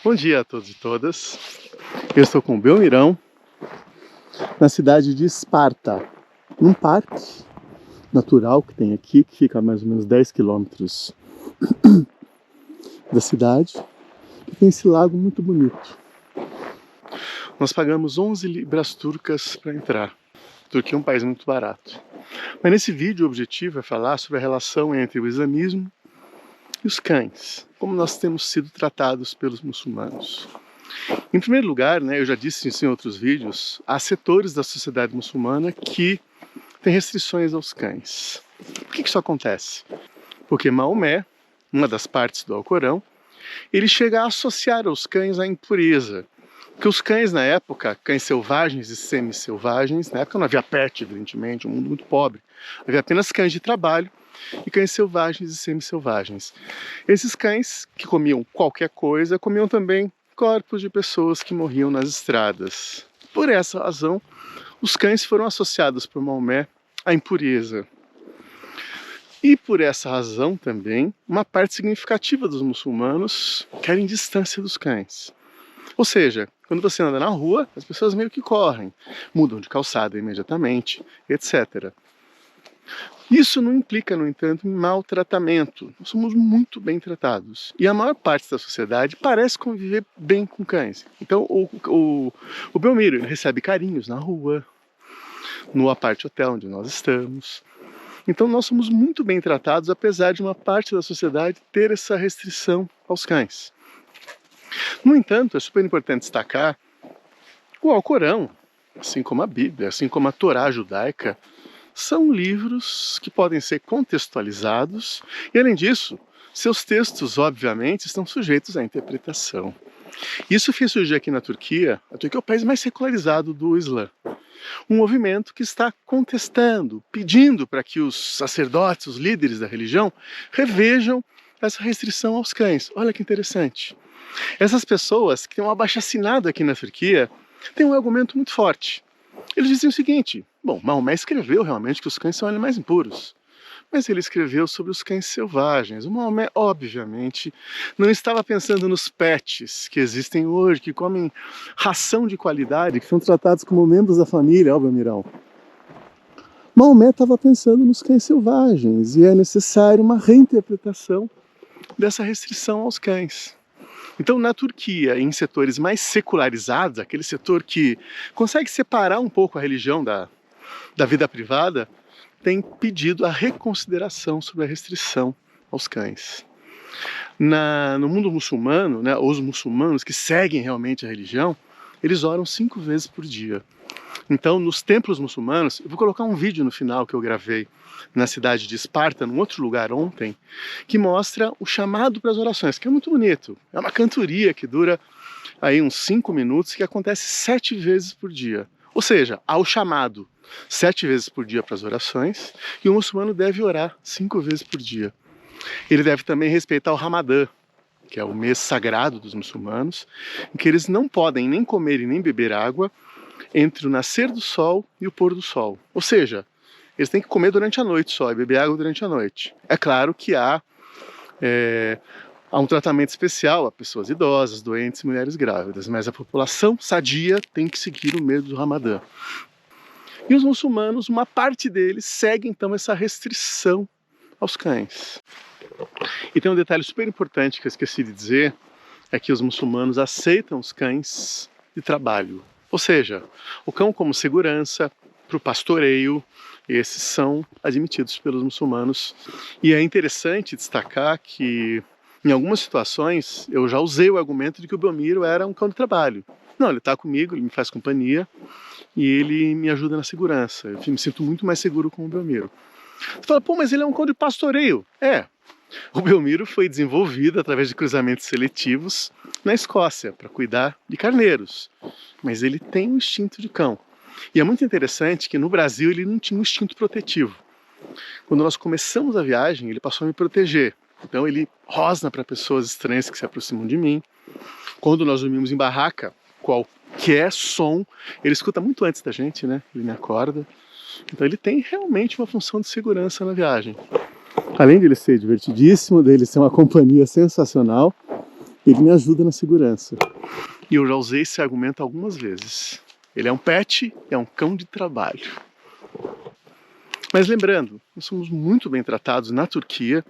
Bom dia a todos e todas. Eu estou com o Belmirão, na cidade de Esparta, num parque natural que tem aqui, que fica a mais ou menos 10 quilômetros da cidade, que tem esse lago muito bonito. Nós pagamos 11 libras turcas para entrar. A Turquia é um país muito barato. Mas nesse vídeo o objetivo é falar sobre a relação entre o islamismo e os cães, como nós temos sido tratados pelos muçulmanos. Em primeiro lugar, eu já disse isso em outros vídeos, há setores da sociedade muçulmana que têm restrições aos cães. Por que isso acontece? Porque Maomé, uma das partes do Alcorão, ele chega a associar aos cães a impureza. Porque os cães na época, cães selvagens e semi-selvagens, na época não havia pet, evidentemente, um mundo muito pobre, havia apenas cães de trabalho e cães selvagens e semi-selvagens. Esses cães que comiam qualquer coisa, comiam também corpos de pessoas que morriam nas estradas. Por essa razão, os cães foram associados por Maomé à impureza. E por essa razão também, uma parte significativa dos muçulmanos querem distância dos cães. Ou seja, quando você anda na rua, as pessoas meio que correm, mudam de calçada imediatamente, etc. Isso não implica, no entanto, em maltratamento. Nós somos muito bem tratados. E a maior parte da sociedade parece conviver bem com cães. Então, o Belmiro recebe carinhos na rua, no apart hotel onde nós estamos. Então, nós somos muito bem tratados, apesar de uma parte da sociedade ter essa restrição aos cães. No entanto, é super importante destacar o Alcorão, assim como a Bíblia, assim como a Torá judaica, são livros que podem ser contextualizados e, além disso, seus textos, obviamente, estão sujeitos à interpretação. Isso fez surgir aqui na Turquia. A Turquia é o país mais secularizado do Islã. Um movimento que está contestando, pedindo para que os sacerdotes, os líderes da religião, revejam essa restrição aos cães. Olha que interessante. Essas pessoas que têm um abaixo-assinado aqui na Turquia têm um argumento muito forte. Eles dizem o seguinte: bom, Maomé escreveu realmente que os cães são animais impuros, mas ele escreveu sobre os cães selvagens. O Maomé, obviamente, não estava pensando nos pets que existem hoje, que comem ração de qualidade, que são tratados como membros da família, ó, Belmirão. Maomé estava pensando nos cães selvagens e é necessário uma reinterpretação dessa restrição aos cães. Então, na Turquia, em setores mais secularizados, aquele setor que consegue separar um pouco a religião da vida privada, tem pedido a reconsideração sobre a restrição aos cães. No mundo muçulmano, os muçulmanos que seguem realmente a religião, eles oram 5 vezes por dia. Então, nos templos muçulmanos, eu vou colocar um vídeo no final que eu gravei na cidade de Esparta, num outro lugar ontem, que mostra o chamado para as orações, que é muito bonito. É uma cantoria que dura aí uns 5 minutos, que acontece 7 vezes por dia. Ou seja, há o chamado 7 vezes por dia para as orações, e o muçulmano deve orar 5 vezes por dia. Ele deve também respeitar o Ramadã, que é o mês sagrado dos muçulmanos, em que eles não podem nem comer e nem beber água entre o nascer do sol e o pôr do sol. Ou seja, eles têm que comer durante a noite só e beber água durante a noite. É claro que há um tratamento especial a pessoas idosas, doentes e mulheres grávidas, mas a população sadia tem que seguir o mês do Ramadã. E os muçulmanos, uma parte deles, segue então essa restrição aos cães. E tem um detalhe super importante que eu esqueci de dizer, é que os muçulmanos aceitam os cães de trabalho. Ou seja, o cão como segurança, para o pastoreio, esses são admitidos pelos muçulmanos. E é interessante destacar que, em algumas situações, eu já usei o argumento de que o Belmiro era um cão de trabalho. Não, ele está comigo, ele me faz companhia e ele me ajuda na segurança. Eu me sinto muito mais seguro com o Belmiro. Você fala, pô, mas ele é um cão de pastoreio. O Belmiro foi desenvolvido através de cruzamentos seletivos na Escócia para cuidar de carneiros, mas ele tem um instinto de cão. E é muito interessante que no Brasil ele não tinha um instinto protetivo. Quando nós começamos a viagem, ele passou a me proteger. Então ele rosna para pessoas estranhas que se aproximam de mim. Quando nós dormimos em barraca, qualquer som, ele escuta muito antes da gente, Ele me acorda. Então ele tem realmente uma função de segurança na viagem. Além de ele ser divertidíssimo, dele ser uma companhia sensacional, ele me ajuda na segurança. E eu já usei esse argumento algumas vezes. Ele é um pet, é um cão de trabalho. Mas lembrando, nós somos muito bem tratados na Turquia,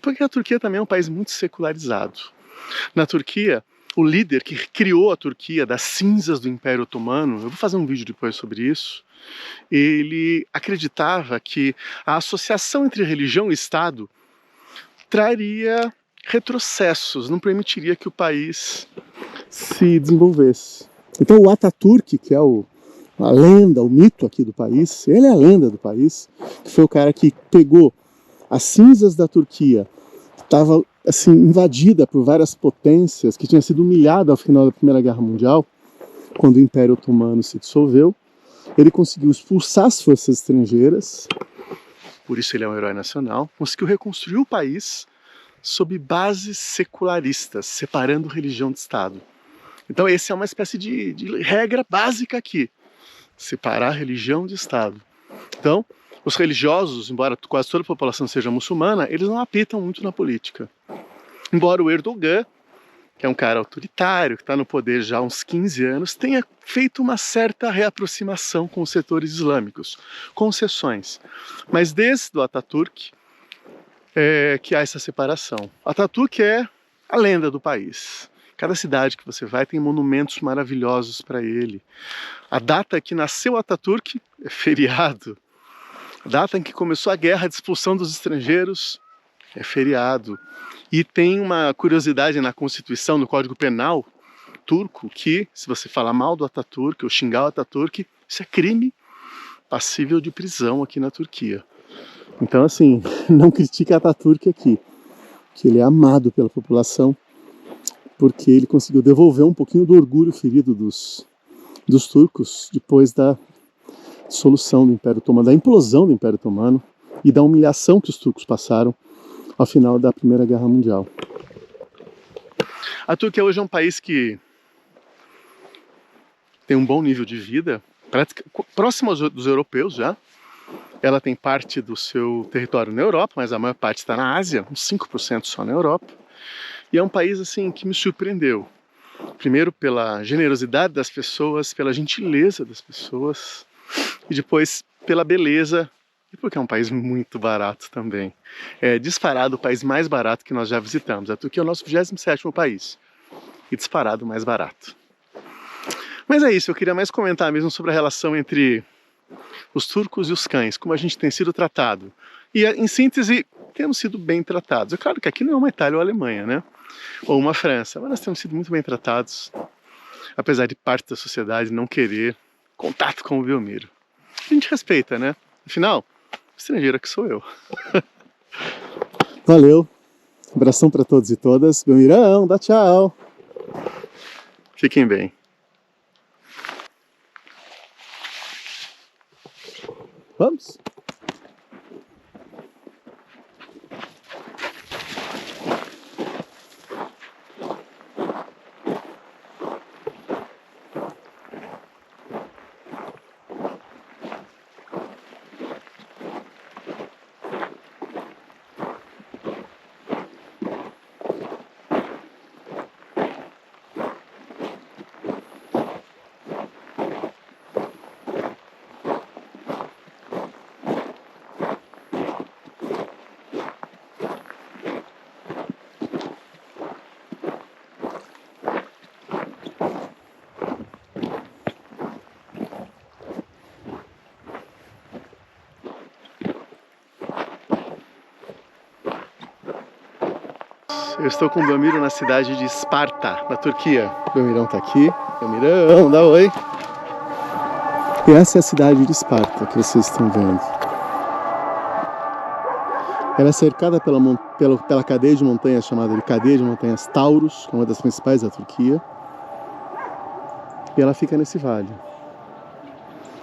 porque a Turquia também é um país muito secularizado. Na Turquia, o líder que criou a Turquia das cinzas do Império Otomano, eu vou fazer um vídeo depois sobre isso, ele acreditava que a associação entre religião e Estado traria retrocessos, não permitiria que o país se desenvolvesse. Então o Atatürk, que é a lenda, o mito aqui do país, ele é a lenda do país, que foi o cara que pegou as cinzas da Turquia, que estava assim, invadida por várias potências, que tinha sido humilhada ao final da Primeira Guerra Mundial, quando o Império Otomano se dissolveu. Ele conseguiu expulsar as forças estrangeiras, por isso ele é um herói nacional, conseguiu reconstruir o país sob bases secularistas, separando religião de Estado. Então essa é uma espécie de regra básica aqui, separar religião de Estado. Então, os religiosos, embora quase toda a população seja muçulmana, eles não apitam muito na política. Embora o Erdogan, que é um cara autoritário, que está no poder já há uns 15 anos, tenha feito uma certa reaproximação com os setores islâmicos, concessões. Mas desde o Atatürk que há essa separação. Atatürk é a lenda do país. Cada cidade que você vai tem monumentos maravilhosos para ele. A data que nasceu Atatürk é feriado. A data em que começou a guerra de expulsão dos estrangeiros é feriado. E tem uma curiosidade na Constituição, no Código Penal turco, que se você falar mal do Atatürk ou xingar o Atatürk, isso é crime passível de prisão aqui na Turquia. Então assim, não critique Atatürk aqui, que ele é amado pela população, porque ele conseguiu devolver um pouquinho do orgulho ferido dos turcos depois da dissolução do Império Otomano, da implosão do Império Otomano e da humilhação que os turcos passaram ao final da Primeira Guerra Mundial. A Turquia hoje é um país que tem um bom nível de vida, próximo dos europeus já. Ela tem parte do seu território na Europa, mas a maior parte está na Ásia, uns 5% só na Europa. E é um país assim que me surpreendeu. Primeiro pela generosidade das pessoas, pela gentileza das pessoas, e depois pela beleza, e porque é um país muito barato também. É disparado o país mais barato que nós já visitamos. A Turquia é o nosso 27º país, e disparado o mais barato. Mas é isso, eu queria mais comentar mesmo sobre a relação entre os turcos e os cães, como a gente tem sido tratado. E, em síntese, temos sido bem tratados. É claro que aqui não é uma Itália ou Alemanha, né? Ou uma França, mas nós temos sido muito bem tratados, apesar de parte da sociedade não querer contato com o Belmiro. A gente respeita, né? Afinal, estrangeiro que sou eu. Valeu, abração para todos e todas. Belmirão, dá tchau. Fiquem bem. Vamos? Eu estou com o Belmiro na cidade de Esparta, na Turquia. O Belmirão está aqui. Belmirão, dá oi. E essa é a cidade de Esparta que vocês estão vendo. Ela é cercada pela cadeia de montanhas chamada de Cadeia de Montanhas Taurus, que é uma das principais da Turquia. E ela fica nesse vale.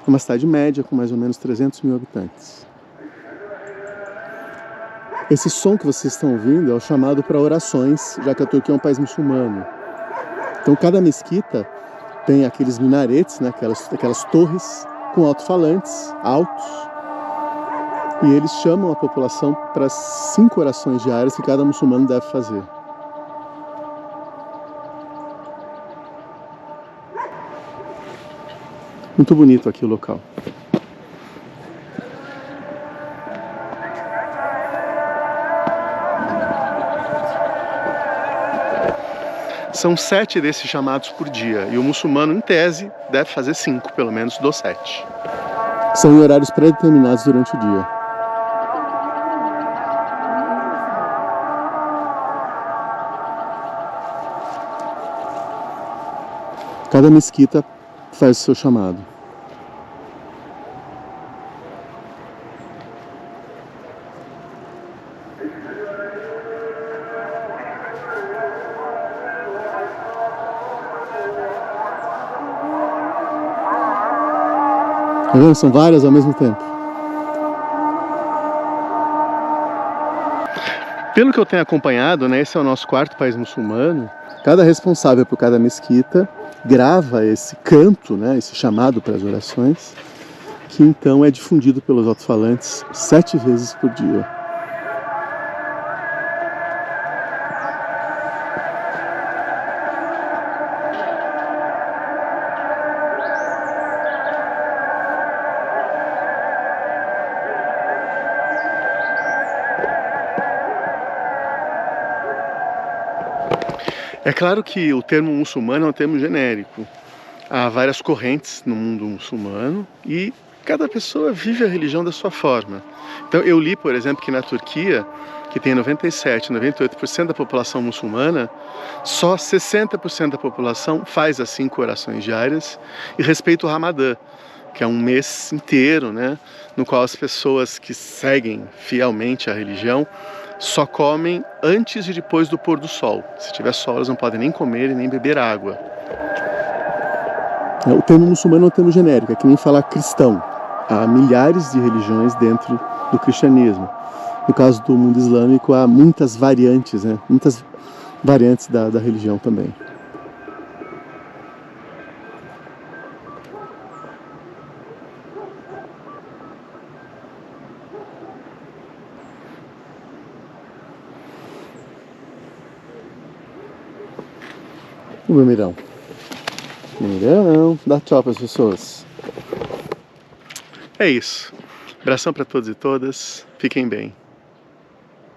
É uma cidade média com mais ou menos 300 mil habitantes. Esse som que vocês estão ouvindo é o chamado para orações, já que a Turquia é um país muçulmano. Então cada mesquita tem aqueles minaretes, né, aquelas torres com alto-falantes altos, e eles chamam a população para 5 orações diárias que cada muçulmano deve fazer. Muito bonito aqui o local. São 7 desses chamados por dia, e o muçulmano, em tese, deve fazer 5, pelo menos, dos 7. São em horários pré-determinados durante o dia. Cada mesquita faz o seu chamado. Tá vendo? São várias ao mesmo tempo. Pelo que eu tenho acompanhado, né, esse é o nosso 4º país muçulmano. Cada responsável por cada mesquita grava esse canto, né, esse chamado para as orações, que então é difundido pelos alto-falantes 7 vezes por dia. É claro que o termo muçulmano é um termo genérico. Há várias correntes no mundo muçulmano e cada pessoa vive a religião da sua forma. Então eu li, por exemplo, que na Turquia, que tem 97, 98% da população muçulmana, só 60% da população faz as 5 orações diárias e respeita o Ramadã, que é um mês inteiro, né, no qual as pessoas que seguem fielmente a religião só comem antes e depois do pôr do sol. Se tiver sol, elas não podem nem comer e nem beber água. O termo muçulmano é um termo genérico, é que nem falar cristão. Há milhares de religiões dentro do cristianismo. No caso do mundo islâmico, há muitas variantes, né? Muitas variantes da religião também. O meu mirão. Mirão, dá tchau para as pessoas. É isso. Abração para todos e todas. Fiquem bem.